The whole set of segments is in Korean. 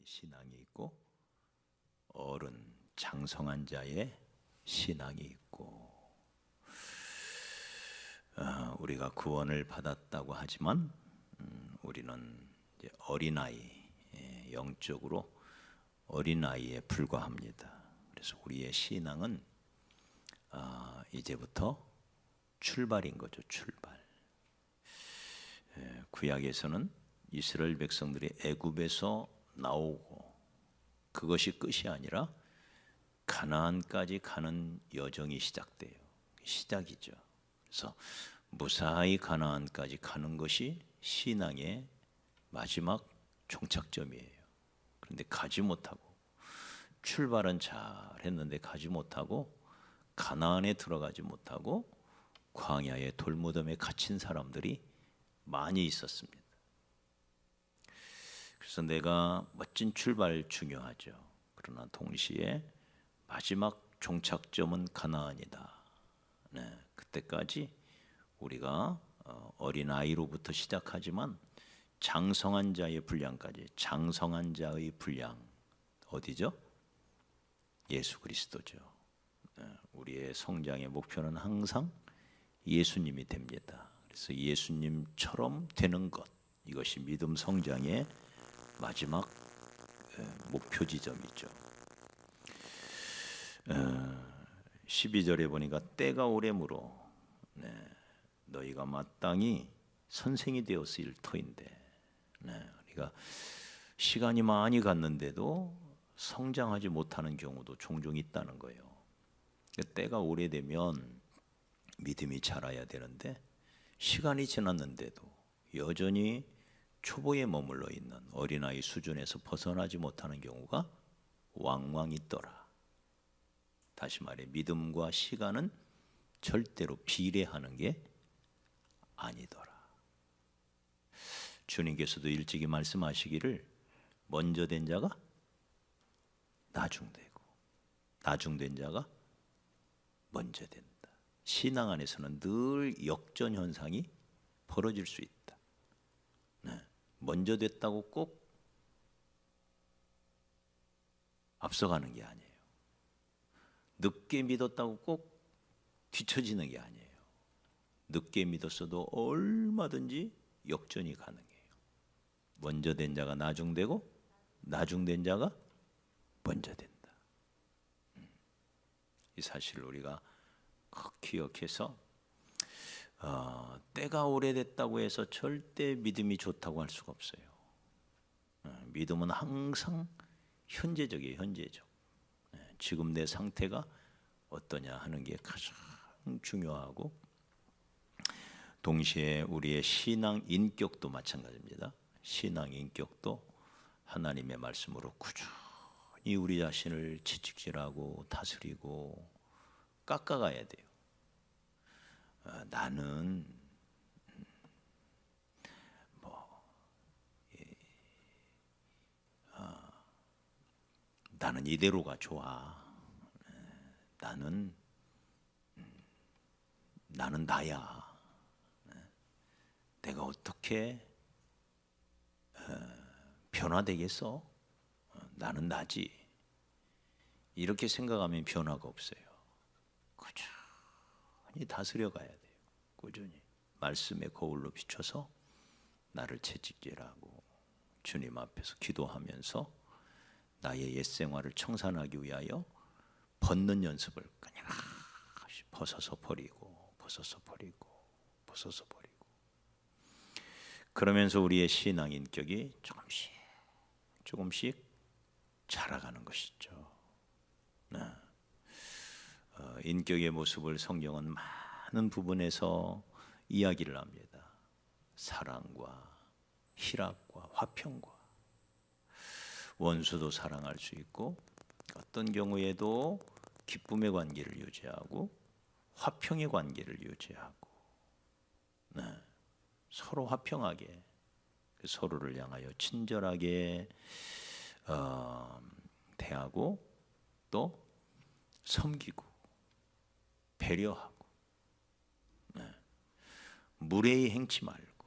신앙이 있고 어른 장성한 자의 신앙이 있고, 우리가 구원을 받았다고 하지만 우리는 이제 어린아이, 영적으로 어린아이에 불과합니다. 그래서 우리의 신앙은 이제부터 출발인 거죠. 출발. 구약에서는 이스라엘 백성들이 애굽에서 나오고 그것이 끝이 아니라 가나안까지 가는 여정이 시작돼요. 시작이죠. 그래서 무사히 가나안까지 가는 것이 신앙의 마지막 종착점이에요. 그런데 가지 못하고, 출발은 잘 했는데 가지 못하고, 가나안에 들어가지 못하고 광야의 돌무덤에 갇힌 사람들이 많이 있었습니다. 그래서 내가 멋진 출발 중요하죠. 그러나 동시에 마지막 종착점은 가나안이다. 그때까지 우리가 어린아이로부터 시작하지만 장성한 자의 분량까지, 장성한 자의 분량 어디죠? 예수 그리스도죠. 우리의 성장의 목표는 항상 예수님이 됩니다. 그래서 예수님처럼 되는 것, 이것이 믿음 성장의 마지막 목표 지점이죠. 12절에 보니까 때가 오래므로 너희가 마땅히 선생이 되었을 터인데, 우리가 시간이 많이 갔는데도 성장하지 못하는 경우도 종종 있다는 거예요. 때가 오래되면 믿음이 자라야 되는데 시간이 지났는데도 여전히 초보에 머물러 있는 어린아이 수준에서 벗어나지 못하는 경우가 왕왕 있더라. 다시 말해 믿음과 시간은 절대로 비례하는 게 아니더라. 주님께서도 일찍이 말씀하시기를 먼저 된 자가 나중되고 나중된 자가 먼저 된다. 신앙 안에서는 늘 역전 현상이 벌어질 수 있다. 먼저 됐다고 꼭 앞서가는 게 아니에요. 늦게 믿었다고 꼭 뒤처지는 게 아니에요. 늦게 믿었어도 얼마든지 역전이 가능해요. 먼저 된 자가 나중되고 나중된 자가 먼저 된다. 이 사실을 우리가 꼭 기억해서 때가 오래됐다고 해서 절대 믿음이 좋다고 할 수가 없어요. 믿음은 항상 현재적이에요. 현재적. 지금 내 상태가 어떠냐 하는 게 가장 중요하고, 동시에 우리의 신앙 인격도 마찬가지입니다. 신앙 인격도 하나님의 말씀으로 꾸준히 우리 자신을 채찍질하고 다스리고 깎아가야 돼요. 나는 나는 이대로가 좋아. 나는 나야. 내가 어떻게 변화되겠어? 나는 나지. 이렇게 생각하면 변화가 없어요. 꾸준히 다스려 가야 돼요. 꾸준히 말씀의 거울로 비춰서 나를 채찍질하고 주님 앞에서 기도하면서 나의 옛 생활을 청산하기 위하여 벗는 연습을 끊임없이 벗어서 버리고 그러면서 우리의 신앙 인격이 조금씩 자라가는 것이죠. 인격의 모습을 성경은 많은 부분에서 이야기를 합니다. 사랑과 희락과 화평과, 원수도 사랑할 수 있고 어떤 경우에도 기쁨의 관계를 유지하고 화평의 관계를 유지하고, 서로 화평하게 서로를 향하여 친절하게 대하고 또 섬기고 배려하고, 무례히 행치 말고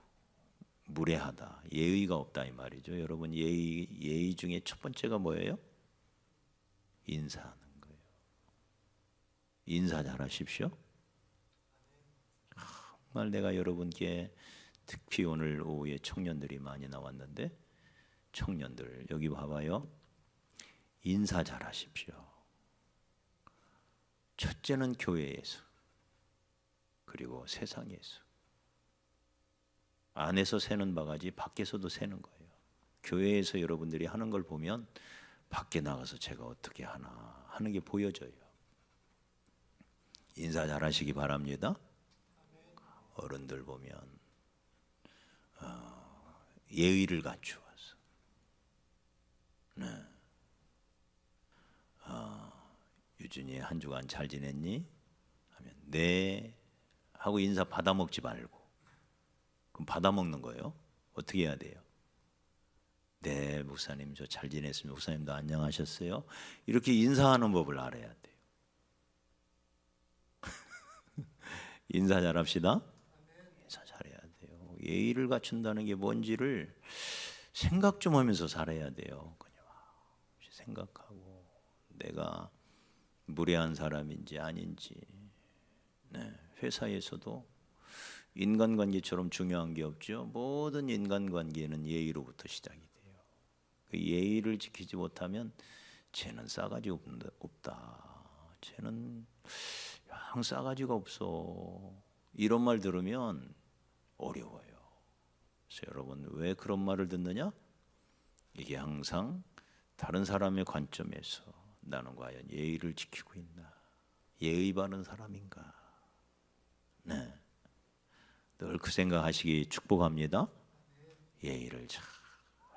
무례하다, 예의가 없다 이 말이죠. 여러분 예의 중에 첫 번째가 뭐예요? 인사하는 거예요. 인사 잘하십시오. 정말 내가 여러분께 특히 오늘 오후에 청년들이 많이 나왔는데 청년들 여기 봐봐요. 인사 잘하십시오. 첫째는 교회에서 그리고 세상에서 안에서 새는 바가지 밖에서도 새는 거예요. 교회에서 여러분들이 하는 걸 보면 밖에 나가서 제가 어떻게 하나 하는 게 보여져요. 인사 잘하시기 바랍니다. 어른들 보면 예의를 갖추어서 네. 유준이 한 주간 잘 지냈니? 하면 네 하고 인사 받아먹지 말고 그럼 받아먹는 거예요. 어떻게 해야 돼요? 네 목사님 저 잘 지냈습니다. 목사님도 안녕하셨어요? 이렇게 인사하는 법을 알아야 돼요. 인사 잘합시다. 인사 잘해야 돼요. 예의를 갖춘다는 게 뭔지를 생각 좀 하면서 살아야 돼요. 그냥 생각하고 내가 무례한 사람인지 아닌지. 네, 회사에서도 인간관계처럼 중요한 게 없죠. 모든 인간관계는 예의로부터 시작이 돼요. 그 예의를 지키지 못하면 쟤는 싸가지 없다. 쟤는 영 싸가지가 없어. 이런 말 들으면 어려워요. 그래서 여러분 왜 그런 말을 듣느냐? 이게 항상 다른 사람의 관점에서 나는 과연 예의를 지키고 있나? 예의 바른 사람인가? 네. 늘 그 생각하시기 축복합니다. 예의를 잘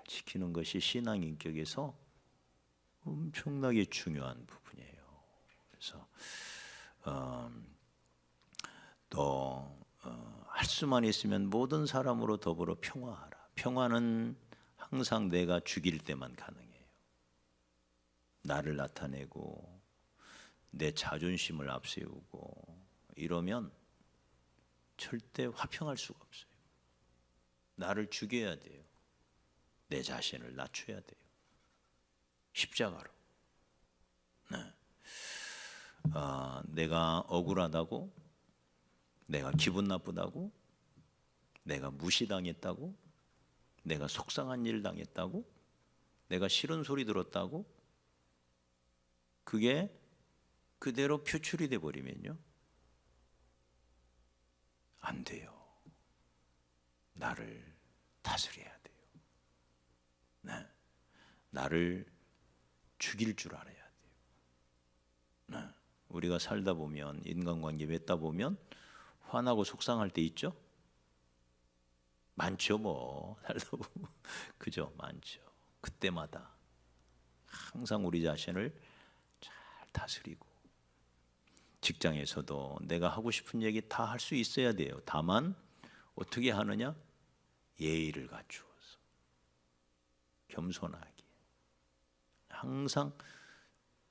지키는 것이 신앙 인격에서 엄청나게 중요한 부분이에요. 그래서 또 할 수만 있으면 모든 사람으로 더불어 평화하라. 평화는 항상 내가 죽일 때만 가능해요. 나를 나타내고 내 자존심을 앞세우고 이러면 절대 화평할 수가 없어요. 나를 죽여야 돼요. 내 자신을 낮춰야 돼요. 십자가로. 네. 내가 억울하다고, 내가 기분 나쁘다고, 내가 무시당했다고, 내가 속상한 일 당했다고, 내가 싫은 소리 들었다고, 그게 그대로 표출이 돼 버리면요, 안 돼요. 나를 다스려야 돼요. 네. 나를 죽일 줄 알아야 돼요. 네. 우리가 살다 보면 인간관계 맺다 보면 화나고 속상할 때 있죠? 많죠 뭐 살다 보면 그죠? 많죠. 그때마다 항상 우리 자신을 잘 다스리고 직장에서도 내가 하고 싶은 얘기 다 할 수 있어야 돼요. 다만 어떻게 하느냐? 예의를 갖추어서 겸손하게 항상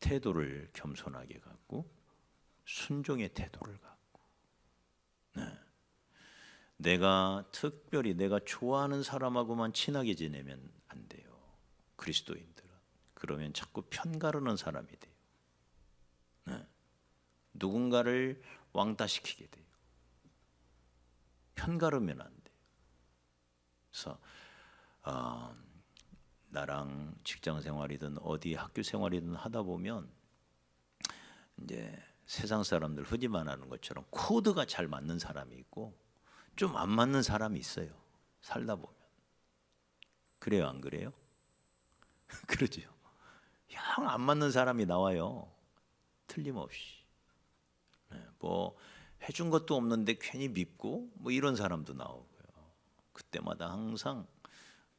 태도를 겸손하게 갖고 순종의 태도를 갖고 네. 내가 특별히 내가 좋아하는 사람하고만 친하게 지내면 안 돼요. 그리스도인들은 그러면 자꾸 편가르는 사람이 돼요. 네. 누군가를 왕따시키게 돼요. 편가르면 안 돼요. 그래서 나랑 직장 생활이든 어디 학교 생활이든 하다 보면 이제 세상 사람들 흔히 말하는 것처럼 코드가 잘 맞는 사람이 있고 좀 안 맞는 사람이 있어요. 살다 보면. 그래요, 안 그래요? 그러죠. 영 안 맞는 사람이 나와요. 틀림없이. 뭐 해준 것도 없는데 괜히 밉고 뭐 이런 사람도 나오고요. 그때마다 항상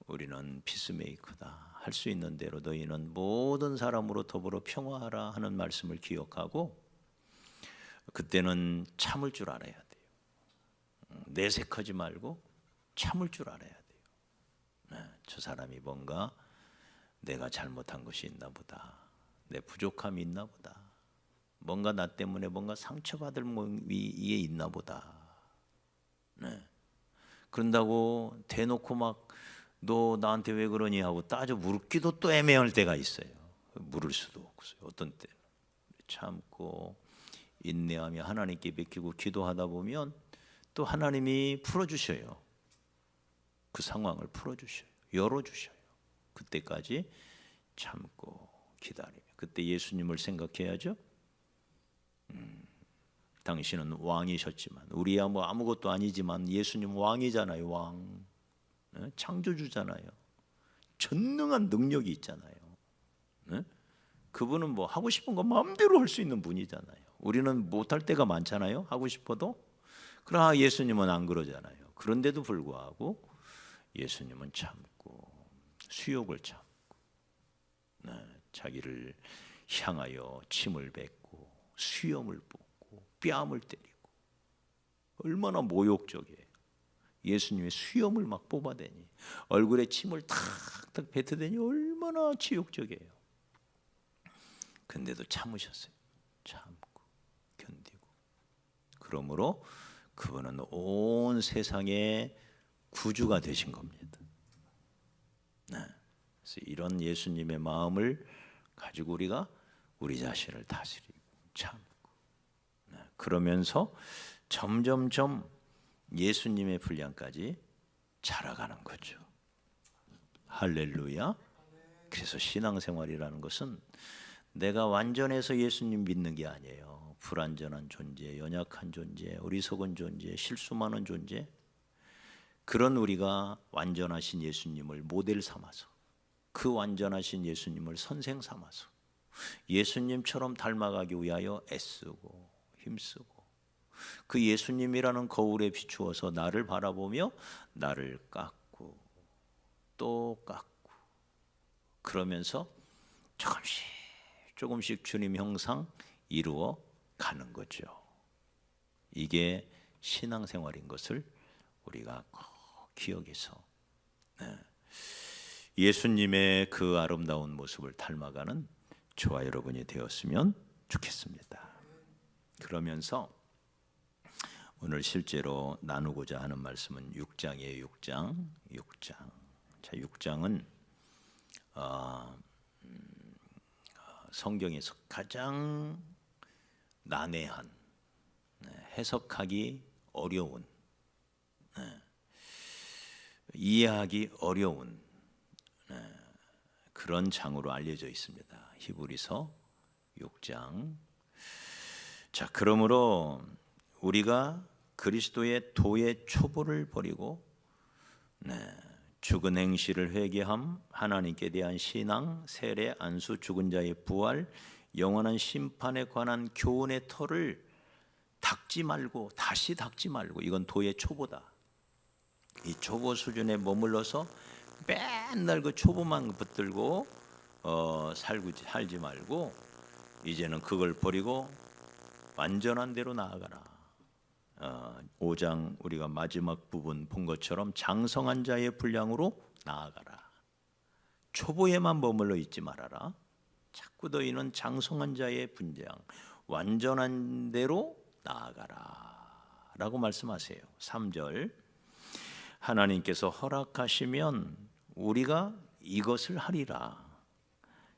우리는 피스메이커다. 할 수 있는 대로 너희는 모든 사람으로 더불어 평화하라 하는 말씀을 기억하고 그때는 참을 줄 알아야 돼요. 내색하지 말고 참을 줄 알아야 돼요. 저 사람이 뭔가 내가 잘못한 것이 있나 보다. 내 부족함이 있나 보다. 뭔가 나 때문에 뭔가 상처받을 위에 있나 보다. 그런다고 대놓고 막 너 나한테 왜 그러니 하고 따져 물기도 또 애매할 때가 있어요. 물을 수도 없어요. 어떤 때는 참고 인내하며 하나님께 맡기고 기도하다 보면 또 하나님이 풀어주셔요. 그 상황을 풀어주셔요. 열어주셔요. 그때까지 참고 기다리며, 그때 예수님을 생각해야죠. 당신은 왕이셨지만, 우리야 뭐 아무것도 아니지만 예수님 왕이잖아요. 왕, 창조주잖아요. 전능한 능력이 있잖아요. 그분은 뭐 하고 싶은 거 마음대로 할 수 있는 분이잖아요. 우리는 못할 때가 많잖아요. 하고 싶어도. 그러나 예수님은 안 그러잖아요. 그런데도 불구하고 예수님은 참고 수욕을 참고 자기를 향하여 침을 뱉고 수염을 뽑고 뺨을 때리고, 얼마나 모욕적이에요. 예수님의 수염을 막 뽑아대니, 얼굴에 침을 탁탁 뱉어대니 얼마나 치욕적이에요. 근데도 참으셨어요. 참고 견디고. 그러므로 그분은 온 세상의 구주가 되신 겁니다. 그래서 이런 예수님의 마음을 가지고 우리가 우리 자신을 다스리고 참고, 그러면서 점점점 예수님의 분량까지 자라가는 거죠. 할렐루야. 그래서 신앙생활이라는 것은 내가 완전해서 예수님 믿는 게 아니에요. 불완전한 존재, 연약한 존재, 어리석은 존재, 실수 많은 존재, 그런 우리가 완전하신 예수님을 모델 삼아서, 그 완전하신 예수님을 선생 삼아서 예수님처럼 닮아가기 위하여 애쓰고 힘쓰고, 그 예수님이라는 거울에 비추어서 나를 바라보며 나를 깎고 또 깎고, 그러면서 조금씩 조금씩 주님 형상 이루어 가는 거죠. 이게 신앙생활인 것을 우리가 꼭 기억해서 예수님의 그 아름다운 모습을 닮아가는 저와 여러분이 되었으면 좋겠습니다. 그러면서 오늘 실제로 나누고자 하는 말씀은 6장이에요. 6장. 자, 6장은 성경에서 가장 난해한, 해석하기 어려운, 이해하기 어려운 그런 장으로 알려져 있습니다. 히브리서 6장. 자, 그러므로 우리가 그리스도의 도의 초보를 버리고 죽은 행실을 회개함, 하나님께 대한 신앙, 세례, 안수, 죽은 자의 부활, 영원한 심판에 관한 교훈의 터를 닦지 말고, 다시 닦지 말고, 이건 도의 초보다. 이 초보 수준에 머물러서 맨날 그 초보만 붙들고 살지 말고, 이제는 그걸 버리고 완전한 대로 나아가라. 5장 우리가 마지막 부분 본 것처럼 장성한 자의 분량으로 나아가라. 초보에만 머물러 있지 말아라. 자꾸 너희는 장성한 자의 분량, 완전한 대로 나아가라 라고 말씀하세요. 3절, 하나님께서 허락하시면 우리가 이것을 하리라.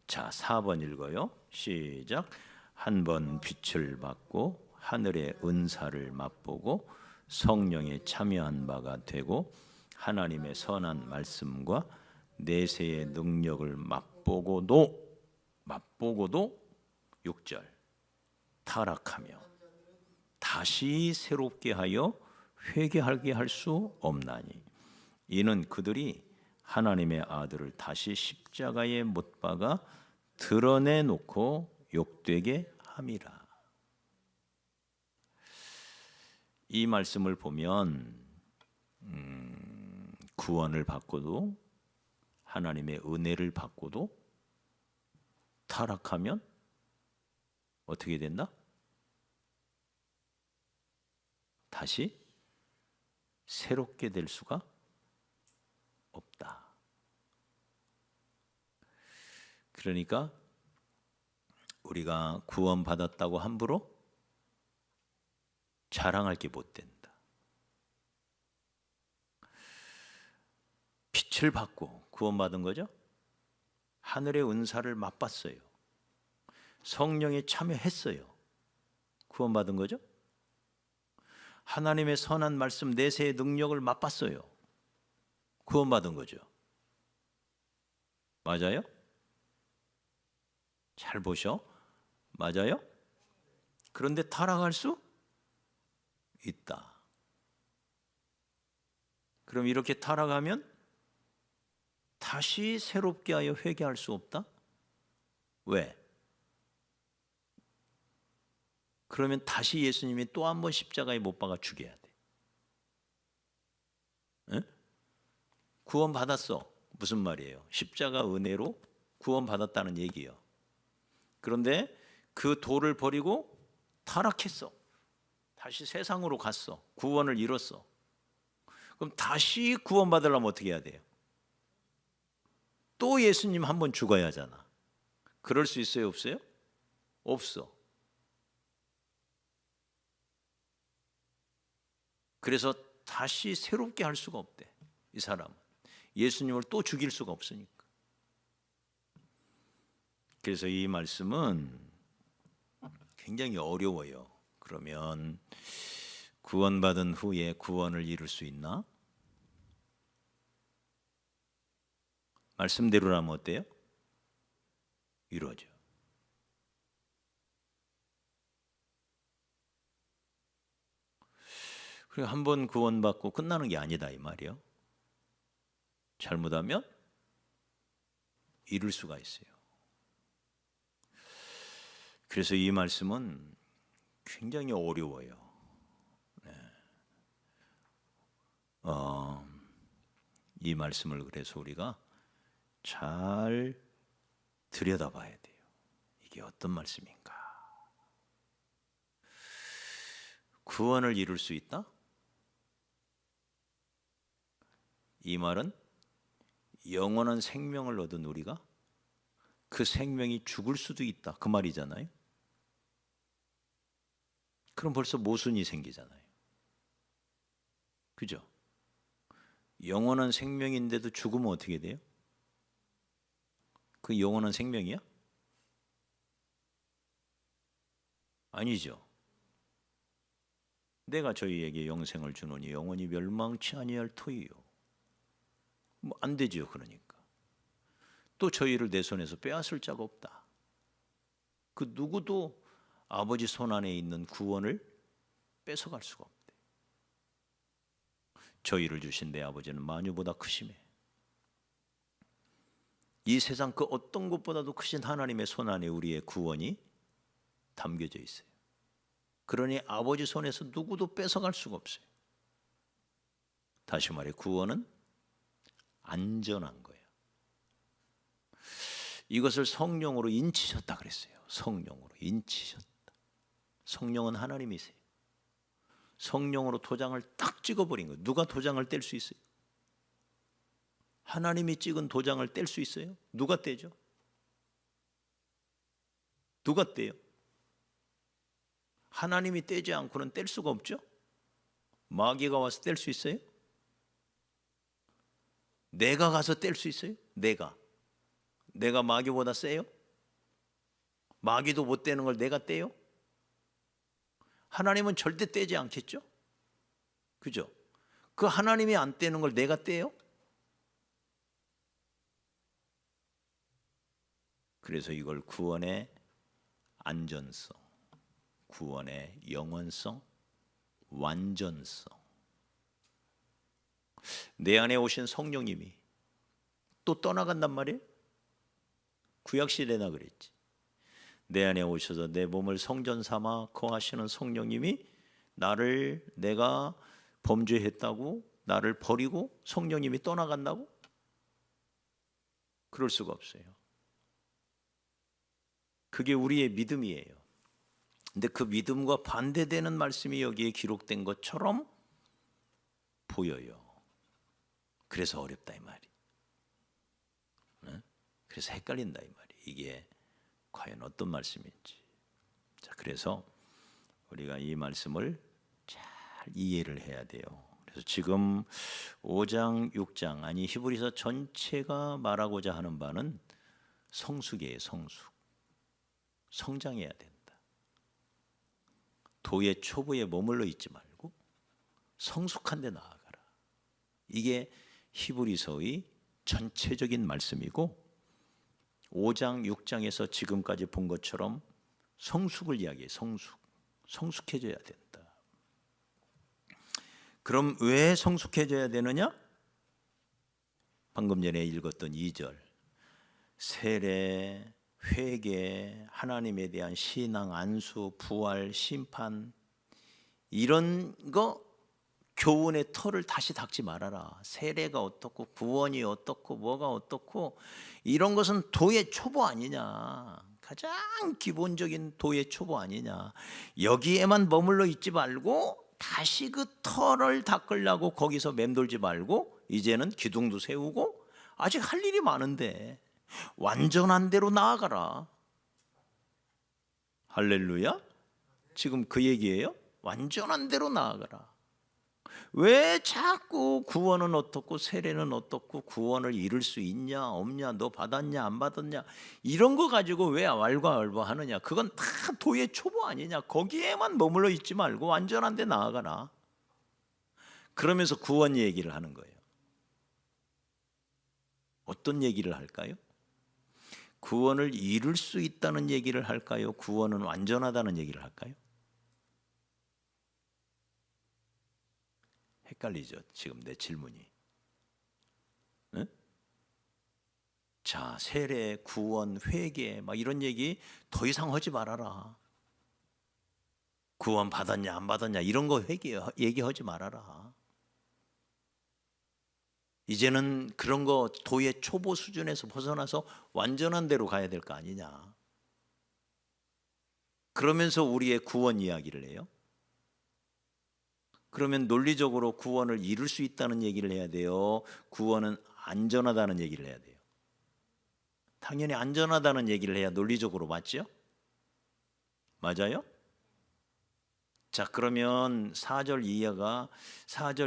자, 4번 읽어요. 시작. 한 번 빛을 받고 하늘의 은사를 맛보고 성령에 참여한 바가 되고 하나님의 선한 말씀과 내세의 능력을 맛보고도 6절 타락하며 다시 새롭게 하여 회개하게 할 수 없나니, 이는 그들이 하나님의 아들을 다시 십자가에 못 박아 드러내놓고 욕되게 함이라. 이 말씀을 보면 구원을 받고도, 하나님의 은혜를 받고도 타락하면 어떻게 된다? 다시 새롭게 될 수가 없다. 그러니까 우리가 구원받았다고 함부로 자랑할 게 못 된다. 빛을 받고 구원받은 거죠. 하늘의 은사를 맛봤어요. 성령에 참여했어요. 구원받은 거죠. 하나님의 선한 말씀 내세의 능력을 맛봤어요. 구원받은 거죠. 맞아요? 잘 보셔. 맞아요? 그런데 타락할 수 있다. 그럼 이렇게 타락하면 다시 새롭게 하여 회개할 수 없다? 왜? 그러면 다시 예수님이 또 한 번 십자가에 못 박아 죽여야 돼. 에? 구원 받았어. 무슨 말이에요? 십자가 은혜로 구원 받았다는 얘기예요. 그런데 그 도를 버리고 타락했어. 다시 세상으로 갔어. 구원을 잃었어. 그럼 다시 구원 받으려면 어떻게 해야 돼요? 또 예수님 한 번 죽어야 하잖아. 그럴 수 있어요, 없어요? 없어. 그래서 다시 새롭게 할 수가 없대. 이 사람은 예수님을 또 죽일 수가 없으니까. 그래서 이 말씀은 굉장히 어려워요. 그러면 구원받은 후에 구원을 이룰 수 있나? 말씀대로라면 어때요? 이루어져. 그리고 한 번 구원받고 끝나는 게 아니다 이 말이에요. 잘못하면 이룰 수가 있어요. 그래서 이 말씀은 굉장히 어려워요. 이 말씀을 그래서 우리가 잘 들여다봐야 돼요. 이게 어떤 말씀인가? 구원을 이룰 수 있다? 이 말은 영원한 생명을 얻은 우리가 그 생명이 죽을 수도 있다 그 말이잖아요. 그럼 벌써 모순이 생기잖아요. 그죠? 영원한 생명인데도 죽으면 어떻게 돼요? 그 영원한 생명이야? 아니죠. 내가 저희에게 영생을 주노니 영원히 멸망치 아니할 터이요. 뭐 안 되지요. 그러니까 또 저희를 내 손에서 빼앗을 자가 없다. 그 누구도 아버지 손 안에 있는 구원을 뺏어갈 수가 없대. 저희를 주신 내 아버지는 만유보다 크심에 이 세상 그 어떤 것보다도 크신 하나님의 손 안에 우리의 구원이 담겨져 있어요. 그러니 아버지 손에서 누구도 뺏어갈 수가 없어요. 다시 말해 구원은 안전한 거예요. 이것을 성령으로 인치셨다 그랬어요. 성령으로 인치셨다. 성령은 하나님이세요. 성령으로 도장을 딱 찍어버린 거예요. 누가 도장을 뗄 수 있어요? 하나님이 찍은 도장을 뗄 수 있어요? 누가 떼죠? 누가 떼요? 하나님이 떼지 않고는 뗄 수가 없죠? 마귀가 와서 뗄 수 있어요? 내가 가서 뗄 수 있어요? 내가 마귀보다 세요? 마귀도 못 떼는 걸 내가 떼요? 하나님은 절대 떼지 않겠죠? 그죠? 그 하나님이 안 떼는 걸 내가 떼요? 그래서 이걸 구원의 안전성, 구원의 영원성, 완전성, 내 안에 오신 성령님이 또 떠나간단 말이에요. 구약시대나 그랬지. 내 안에 오셔서 내 몸을 성전 삼아 거하시는 성령님이 내가 범죄했다고 나를 버리고 성령님이 떠나간다고? 그럴 수가 없어요. 그게 우리의 믿음이에요. 근데 그 믿음과 반대되는 말씀이 여기에 기록된 것처럼 보여요. 그래서 어렵다 이 말이. 그래서 헷갈린다 이 말이. 이게 과연 어떤 말씀인지. 자, 그래서 우리가 이 말씀을 잘 이해를 해야 돼요. 그래서 지금 5장, 6장 아니 히브리서 전체가 말하고자 하는 바는 성숙이에요. 성숙. 성장해야 된다. 도의 초보에 머물러 있지 말고 성숙한 데 나아가라. 이게 히브리서의 전체적인 말씀이고 5장, 6장에서 지금까지 본 것처럼 성숙을 이야기해. 성숙해져야 된다. 그럼 왜 성숙해져야 되느냐? 방금 전에 읽었던 2절 세례, 회개, 하나님에 대한 신앙, 안수, 부활, 심판 이런 거 교훈의 털을 다시 닦지 말아라. 세례가 어떻고 구원이 어떻고 뭐가 어떻고 이런 것은 도의 초보 아니냐. 가장 기본적인 도의 초보 아니냐. 여기에만 머물러 있지 말고 다시 그 털을 닦으려고 거기서 맴돌지 말고 이제는 기둥도 세우고 아직 할 일이 많은데 완전한 대로 나아가라. 할렐루야. 지금 그 얘기예요. 완전한 대로 나아가라. 왜 자꾸 구원은 어떻고 세례는 어떻고 구원을 이룰 수 있냐 없냐 너 받았냐 안 받았냐 이런 거 가지고 왜 왈가왈부하느냐. 그건 다 도의 초보 아니냐. 거기에만 머물러 있지 말고 완전한 데 나아가라. 그러면서 구원 얘기를 하는 거예요. 어떤 얘기를 할까요? 구원을 이룰 수 있다는 얘기를 할까요? 구원은 완전하다는 얘기를 할까요? 헷갈리죠? 지금 내 질문이. 네? 자, 세례, 구원, 회개 막 이런 얘기 더 이상 하지 말아라. 구원 받았냐 안 받았냐 이런 거 얘기하지 말아라. 이제는 그런 거 도의 초보 수준에서 벗어나서 완전한 데로 가야 될 거 아니냐. 그러면서 우리의 구원 이야기를 해요. 그러면 논리적으로 구원을 이룰 수 있다는 얘기를 해야 돼요? 구원은 안전하다는 얘기를 해야 돼요? 당연히 안전하다는 얘기를 해야 논리적으로 맞죠? 맞아요? 자, 그러면 4절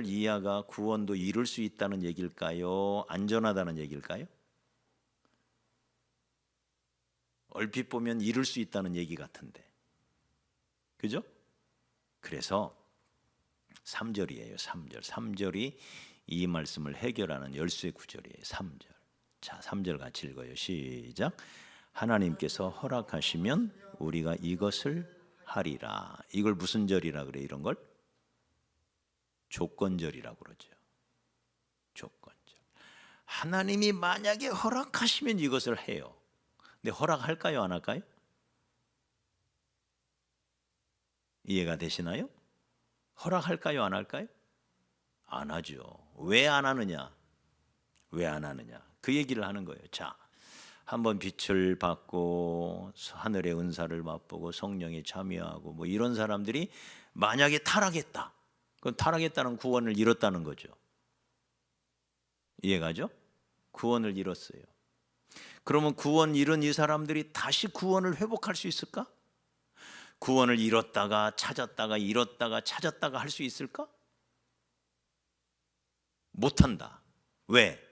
이하가 구원도 이룰 수 있다는 얘기일까요? 안전하다는 얘기일까요? 얼핏 보면 이룰 수 있다는 얘기 같은데. 그죠? 그래서 3절이에요. 3절이 이 말씀을 해결하는 열쇠 구절이에요. 3절. 자, 3절 같이 읽어요. 시작. 하나님께서 허락하시면 우리가 이것을 하리라. 이걸 무슨 절이라 그래? 이런 걸 조건절이라고 그러죠. 조건절. 하나님이 만약에 허락하시면 이것을 해요. 근데 허락할까요? 안 할까요? 이해가 되시나요? 허락할까요? 안 할까요? 안 하죠. 왜 안 하느냐? 왜 안 하느냐? 그 얘기를 하는 거예요. 자, 한번 빛을 받고 하늘의 은사를 맛보고 성령에 참여하고 뭐 이런 사람들이 만약에 타락했다. 그럼 타락했다는 구원을 잃었다는 거죠. 이해가죠? 구원을 잃었어요. 그러면 구원 잃은 이 사람들이 다시 구원을 회복할 수 있을까? 구원을 잃었다가 찾았다가 잃었다가 찾았다가 할 수 있을까? 못한다. 왜?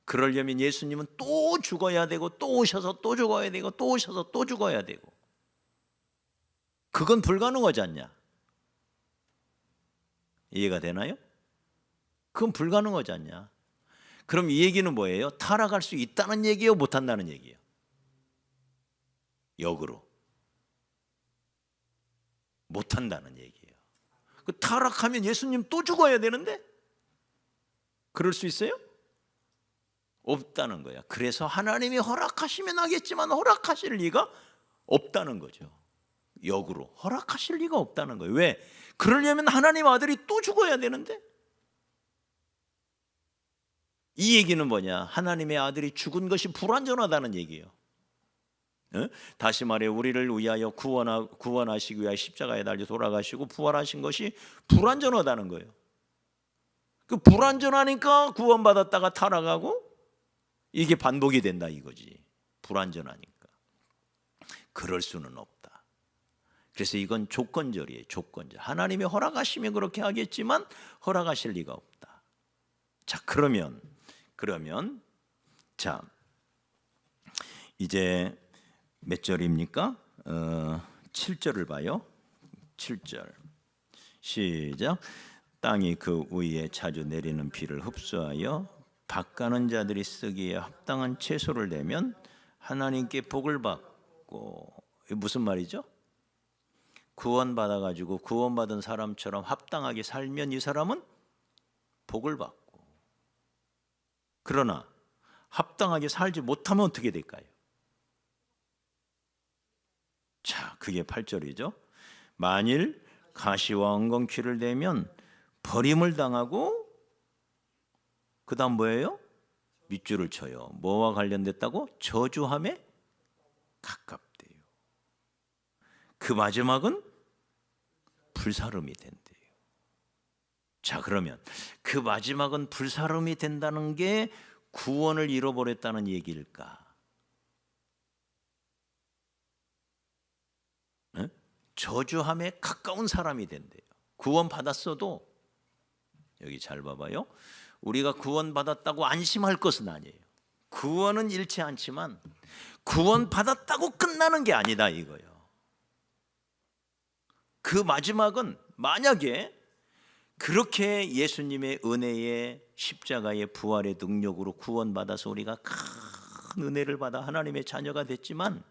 그러려면 예수님은 또 죽어야 되고 또 오셔서 또 죽어야 되고 또 오셔서 또 죽어야 되고 그건 불가능하지 않냐? 이해가 되나요? 그건 불가능하지 않냐? 그럼 이 얘기는 뭐예요? 타락할 수 있다는 얘기예요? 못한다는 얘기예요? 역으로 못한다는 얘기예요. 그 타락하면 예수님 또 죽어야 되는데 그럴 수 있어요? 없다는 거야. 그래서 하나님이 허락하시면 하겠지만 허락하실 리가 없다는 거죠. 역으로 허락하실 리가 없다는 거예요. 왜? 그러려면 하나님 아들이 또 죽어야 되는데 이 얘기는 뭐냐? 하나님의 아들이 죽은 것이 불완전하다는 얘기예요. 다시 말해 우리를 위하여 구원하시기 위하여 십자가에 달려 돌아가시고 부활하신 것이 불완전하다는 거예요. 그 불완전하니까 구원받았다가 타락하고 이게 반복이 된다 이거지. 불완전하니까. 그럴 수는 없다. 그래서 이건 조건절이에요. 조건절. 하나님이 허락하시면 그렇게 하겠지만 허락하실 리가 없다. 자, 그러면 자, 이제 몇 절입니까? 7절을 봐요. 7절 시작. 땅이 그 위에 자주 내리는 비를 흡수하여 밭가는 자들이 쓰기에 합당한 채소를 내면 하나님께 복을 받고, 무슨 말이죠? 구원받아가지고 구원받은 사람처럼 합당하게 살면 이 사람은 복을 받고, 그러나 합당하게 살지 못하면 어떻게 될까요? 자, 그게 8절이죠. 만일 가시와 엉겅퀴를 대면 버림을 당하고, 그 다음 뭐예요? 밑줄을 쳐요. 뭐와 관련됐다고? 저주함에 가깝대요. 그 마지막은 불사름이 된대요. 자, 그러면 그 마지막은 불사름이 된다는 게 구원을 잃어버렸다는 얘기일까? 네? 저주함에 가까운 사람이 된대요. 구원 받았어도, 여기 잘 봐봐요. 우리가 구원 받았다고 안심할 것은 아니에요. 구원은 잃지 않지만 구원 받았다고 끝나는 게 아니다 이거예요. 그 마지막은, 만약에 그렇게 예수님의 은혜의 십자가의 부활의 능력으로 구원받아서 우리가 큰 은혜를 받아 하나님의 자녀가 됐지만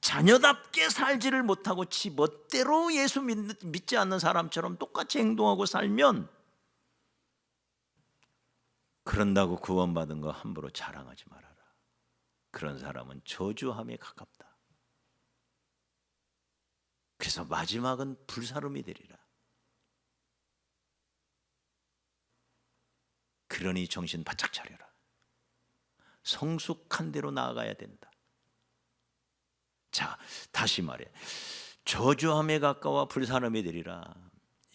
자녀답게 살지를 못하고 지 멋대로 예수 믿지 않는 사람처럼 똑같이 행동하고 살면, 그런다고 구원받은 거 함부로 자랑하지 말아라. 그런 사람은 저주함에 가깝다. 그래서 마지막은 불사름이 되리라. 그러니 정신 바짝 차려라. 성숙한 대로 나아가야 된다. 자, 다시 말해, 저주함에 가까워 불사름이 되리라.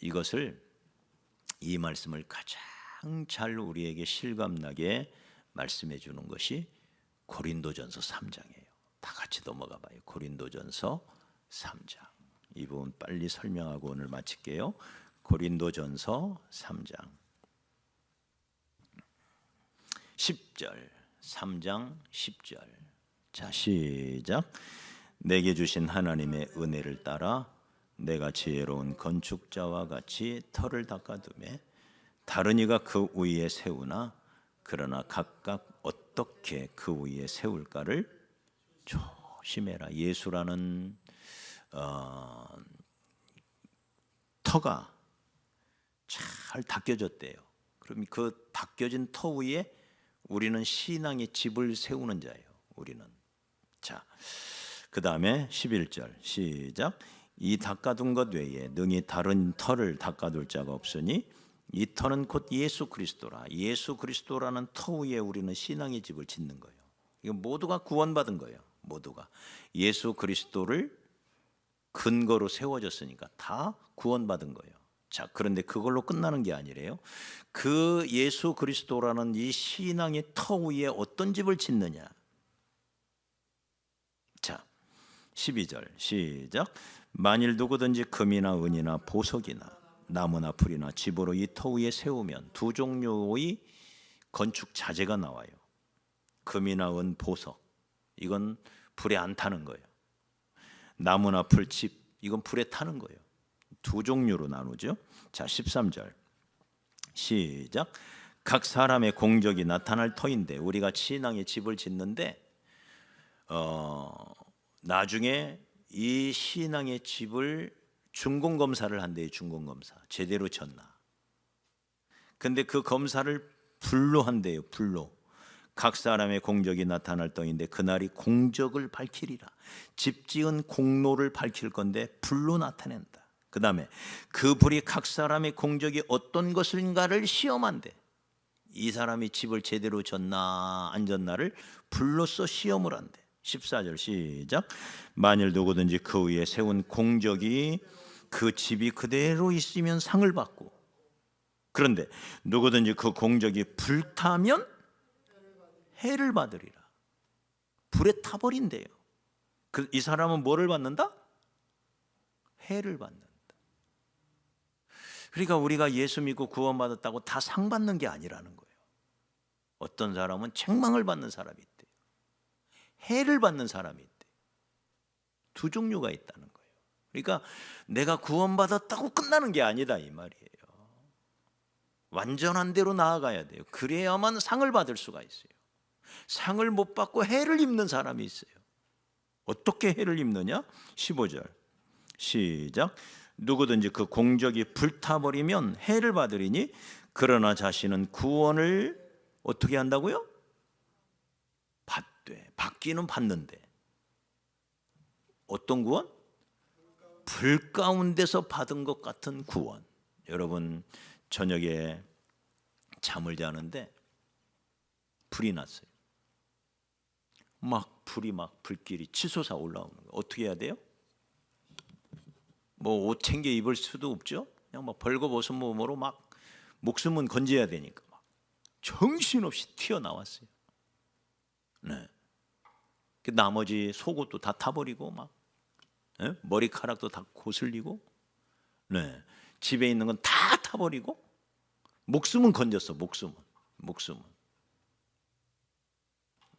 이것을, 이 말씀을 가장 잘 우리에게 실감나게 말씀해 주는 것이 고린도전서 3장이에요. 다 같이 넘어가 봐요. 고린도전서 3장. 이 부분 빨리 설명하고 오늘 마칠게요. 고린도전서 3장 10절. 3장 10절. 자, 시작. 내게 주신 하나님의 은혜를 따라 내가 지혜로운 건축자와 같이 터를 닦아두매 다른 이가 그 위에 세우나 그러나 각각 어떻게 그 위에 세울까를 조심해라. 예수라는 터가 잘 닦여졌대요. 그럼 그 닦여진 터 위에 우리는 신앙의 집을 세우는 자예요. 우리는. 자, 그 다음에 11절 시작. 이 닦아둔 것 외에 능히 다른 터를 닦아둘 자가 없으니 이 터는 곧 예수 그리스도라. 예수 그리스도라는 터 위에 우리는 신앙의 집을 짓는 거예요. 이거 모두가 구원받은 거예요. 모두가 예수 그리스도를 근거로 세워졌으니까 다 구원받은 거예요. 자, 그런데 그걸로 끝나는 게 아니래요. 그 예수 그리스도라는 이 신앙의 터 위에 어떤 집을 짓느냐. 자, 12절 시작. 만일 누구든지 금이나 은이나 보석이나 나무나 풀이나 집으로 이 터 위에 세우면 두 종류의 건축 자재가 나와요. 금이나 은, 보석, 이건 불에 안 타는 거예요. 나무나 풀, 집, 이건 불에 타는 거예요. 두 종류로 나누죠. 자, 13절 시작. 각 사람의 공적이 나타날 터인데, 우리가 신앙의 집을 짓는데 나중에 이 신앙의 집을 중공검사를 한대요. 중공검사. 제대로 졌나. 근데 그 검사를 불로 한대요. 불로. 각 사람의 공적이 나타날 터인데 그날이 공적을 밝히리라. 집 지은 공로를 밝힐 건데 불로 나타낸다. 그 다음에 그 불이 각 사람의 공적이 어떤 것인가를 시험한대. 이 사람이 집을 제대로 졌나 안 졌나를 불로써 시험을 한대. 14절 시작. 만일 누구든지 그 위에 세운 공적이 그 집이 그대로 있으면 상을 받고, 그런데 누구든지 그 공적이 불타면 해를 받으리라. 불에 타버린대요. 이 사람은 뭐를 받는다? 해를 받는다. 그러니까 우리가 예수 믿고 구원받았다고 다 상 받는 게 아니라는 거예요. 어떤 사람은 책망을 받는 사람이 있대요. 해를 받는 사람이 있대요. 두 종류가 있다는 거예요. 그러니까 내가 구원받았다고 끝나는 게 아니다 이 말이에요. 완전한 대로 나아가야 돼요. 그래야만 상을 받을 수가 있어요. 상을 못 받고 해를 입는 사람이 있어요. 어떻게 해를 입느냐? 15절 시작. 누구든지 그 공적이 불타버리면 해를 받으리니 그러나 자신은 구원을 어떻게 한다고요? 받되. 받기는 받는데 어떤 구원? 불 가운데서 받은 것 같은 구원. 여러분 저녁에 잠을 자는데 불이 났어요. 막 불이 막 불길이 치솟아 올라오는 거예요. 어떻게 해야 돼요? 뭐 옷 챙겨 입을 수도 없죠. 그냥 막 벌거벗은 몸으로 막 목숨은 건져야 되니까 막 정신없이 튀어나왔어요. 네. 나머지 속옷도 다 타버리고 막 머리카락도 다 거슬리고, 네. 집에 있는 건 다 타버리고 목숨은 건졌어. 목숨은.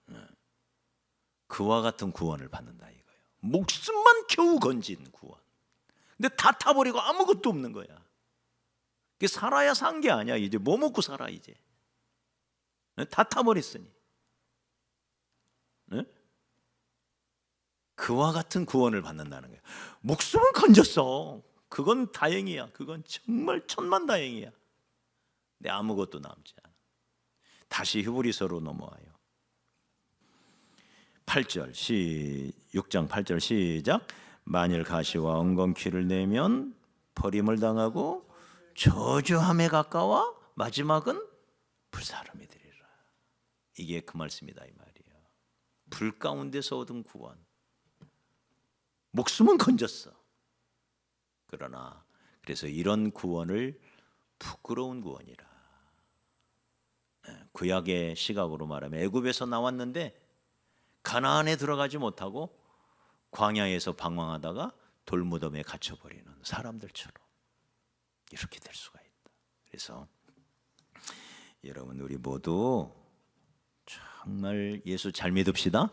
네. 그와 같은 구원을 받는다 이거예요. 목숨만 겨우 건진 구원. 근데 다 타버리고 아무것도 없는 거야. 살아야 산 게 아니야. 이제 뭐 먹고 살아 이제. 다 타버렸으니. 네? 그와 같은 구원을 받는다는 거예요. 목숨은 건졌어. 그건 다행이야. 그건 정말 천만다행이야. 근데 아무것도 남지 않아. 다시 히브리서로 넘어와요. 8절 6장 8절 시작. 만일 가시와 엉겅퀴를 내면 버림을 당하고 저주함에 가까워 마지막은 불사름이 되리라. 이게 그 말씀이다 이 말이에요. 불 가운데서 얻은 구원. 목숨은 건졌어. 그러나 그래서 이런 구원을 부끄러운 구원이라. 구약의 시각으로 말하면 애굽에서 나왔는데 가나안에 들어가지 못하고 광야에서 방황하다가 돌무덤에 갇혀버리는 사람들처럼 이렇게 될 수가 있다. 그래서 여러분 우리 모두 정말 예수 잘 믿읍시다.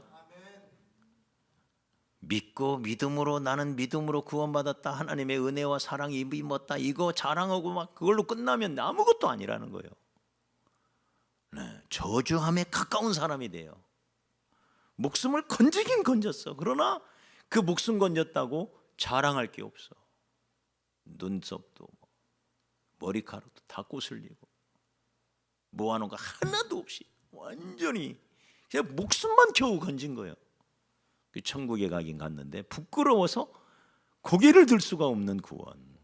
믿고 믿음으로 나는 믿음으로 구원받았다. 하나님의 은혜와 사랑이 임했다. 이거 자랑하고 막 그걸로 끝나면 아무것도 아니라는 거예요. 네, 저주함에 가까운 사람이 돼요. 목숨을 건지긴 건졌어. 그러나 그 목숨 건졌다고 자랑할 게 없어. 눈썹도 머리카락도 다 꼬슬리고 모아놓은 거 하나도 없이 완전히 그냥 목숨만 겨우 건진 거예요. 그 천국에 가긴 갔는데 부끄러워서 고개를 들 수가 없는 구원.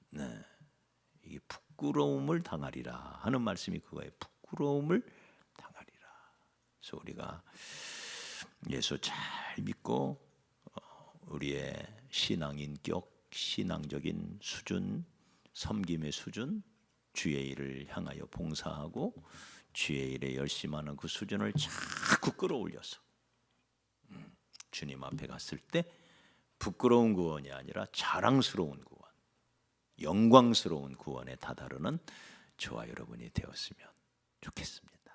네, 이게 부끄러움을 당하리라 하는 말씀이 그거예요. 부끄러움을 당하리라. 그래서 우리가 예수 잘 믿고 우리의 신앙 인격, 신앙적인 수준, 섬김의 수준, 주의 일을 향하여 봉사하고 주의 일에 열심하는 그 수준을 자꾸 끌어올려서 주님 앞에 갔을 때 부끄러운 구원이 아니라 자랑스러운 구원, 영광스러운 구원에 다다르는 저와 여러분이 되었으면 좋겠습니다.